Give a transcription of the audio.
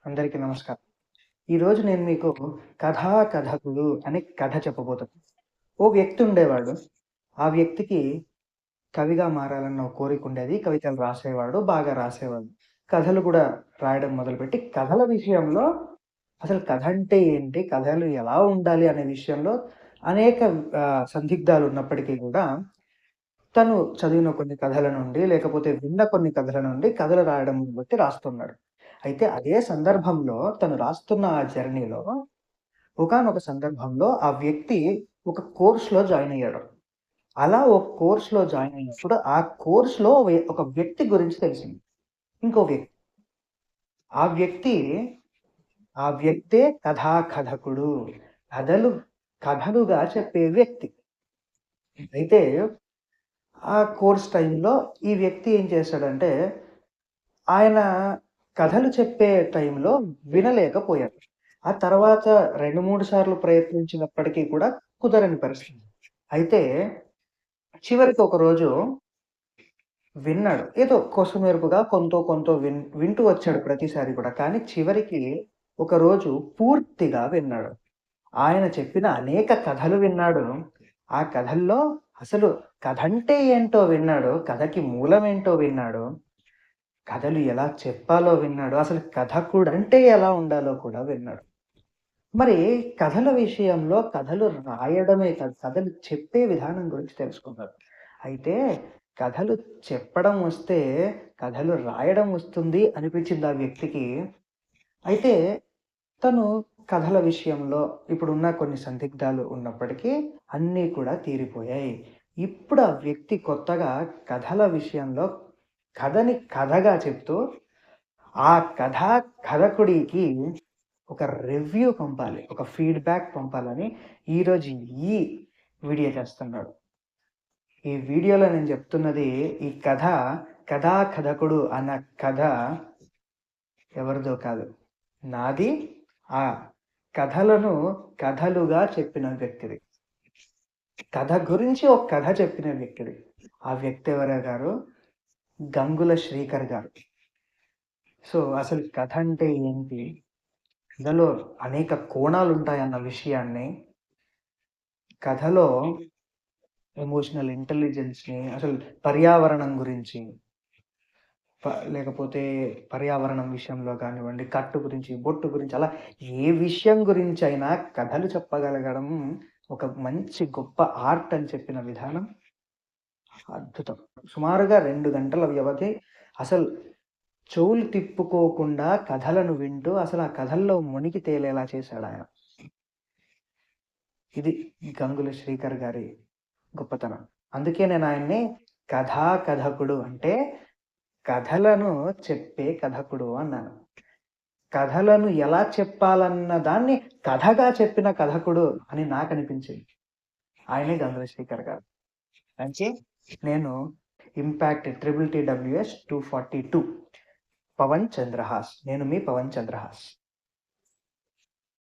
అందరికీ నమస్కారం. ఈరోజు నేను మీకు కథా కథకుడు అనే కథ చెప్పబోతున్నా. ఓ వ్యక్తి ఉండేవాడు. ఆ వ్యక్తికి కవిగా మారాలన్న ఓ కోరికుండేది. కవితలు రాసేవాడు. బాగా రాసేవాడు. కథలు కూడా రాయడం మొదలుపెట్టి, కథల విషయంలో అసలు కథ అంటే ఏంటి? కథలు ఎలా ఉండాలి? అనే విషయంలో అనేక సందిగ్ధాలున్నప్పటికీ కూడా తను చదివిన కొన్ని కథల నుండి, లేకపోతే విన్న కొన్ని కథల నుండి కథలు రాయడం బట్టి రాస్తున్నాడు. అయితే అదే సందర్భంలో తను రాస్తున్న ఆ జర్నీలో ఒకానొక సందర్భంలో ఆ వ్యక్తి ఒక కోర్స్‌లో జాయిన్ అయ్యాడు. అలా ఒక కోర్స్‌లో జాయిన్ అయినప్పుడు ఆ కోర్స్‌లో ఒక వ్యక్తి గురించి తెలిసింది. ఇంకో వ్యక్తి. ఆ వ్యక్తి ఆ వ్యక్తే కథాకథకుడు. కథలు కథలుగా చెప్పే వ్యక్తి. అయితే ఆ కోర్స్ టైంలో ఈ వ్యక్తి ఏం చేశాడంటే, ఆయన కథలు చెప్పే టైంలో వినలేకపోయారు. ఆ తర్వాత 2, 3 సార్లు ప్రయత్నించినప్పటికీ కూడా కుదరని పరిస్థితి. అయితే చివరికి ఒకరోజు విన్నాడు. ఏదో కొసమెరుపుగా కొంతో కొంతో వింటూ వచ్చాడు ప్రతిసారి కూడా. కానీ చివరికి ఒకరోజు పూర్తిగా విన్నాడు. ఆయన చెప్పిన అనేక కథలు విన్నాడు. ఆ కథల్లో అసలు కథంటే ఏంటో విన్నాడు. కథకి మూలమేంటో విన్నాడు. కథలు ఎలా చెప్పాలో విన్నాడు. అసలు కథకుడంటే ఎలా ఉండాలో కూడా విన్నాడు. మరి కథల విషయంలో కథలు రాయడమే కాదు, కథలు చెప్పే విధానం గురించి తెలుసుకుందాం. అయితే కథలు చెప్పడం వస్తే, కథలు రాయడం వస్తుంది అనిపించింది ఆ వ్యక్తికి. అయితే తను కథల విషయంలో ఇప్పుడున్న కొన్ని సందిగ్ధాలు ఉన్నప్పటికీ అన్నీ కూడా తీరిపోయాయి. ఇప్పుడు ఆ వ్యక్తి కొత్తగా కథల విషయంలో కథని కథగా చెప్తూ, ఆ కథకుడికి ఒక రివ్యూ పంపాలి. ఒక ఫీడ్‌బ్యాక్ పంపాలని ఈరోజు ఈ వీడియో చేస్తున్నాడు. ఈ వీడియోలో నేను చెప్తున్నది ఈ కథ, కథాకథకుడు అన్న కథ ఎవరిదో కాదు. నాది. ఆ కథలను కథలుగా చెప్పిన వ్యక్తిది. కథ గురించి ఒక కథ చెప్పిన వ్యక్తిది. ఆ వ్యక్తి ఎవరో గారు గంగుల శ్రీకర్ గారు. సో, అసలు కథ అంటే ఏంటి? కథలో అనేక కోణాలుంటాయన్న విషయాన్ని, కథలో ఎమోషనల్ ఇంటెలిజెన్స్‌ని, అసలు పర్యావరణం గురించి, లేకపోతే పర్యావరణం విషయంలో కానివ్వండి, కట్టు గురించి, బొట్టు గురించి అలా ఏ విషయం గురించైనా కథలు చెప్పగలగడం ఒక మంచి గొప్ప ఆర్ట్ అని చెప్పిన విధానం అద్భుతం. సుమారుగా 2 గంటల వ్యవధి అసలు చెవులు తిప్పుకోకుండా కథలను వింటూ అసలు ఆ కథల్లో మునిగి తేలేలా చేశాడాయన. ఇది గంగుల శ్రీకర్ గారి గొప్పతనం. అందుకే నేను ఆయన్ని కథాకథకుడు అంటే కథలను చెప్పే కథకుడు అన్నాను. కథలను ఎలా చెప్పాలన్న దాన్ని కథగా చెప్పిన కథకుడు అని నాకనిపించింది. ఆయనే గంగుల శ్రీకర్ గారు. అంటే నేను impact triple TWS 242 Pavan Chandrahas. నేను మీ పవన్ చంద్రహాస్.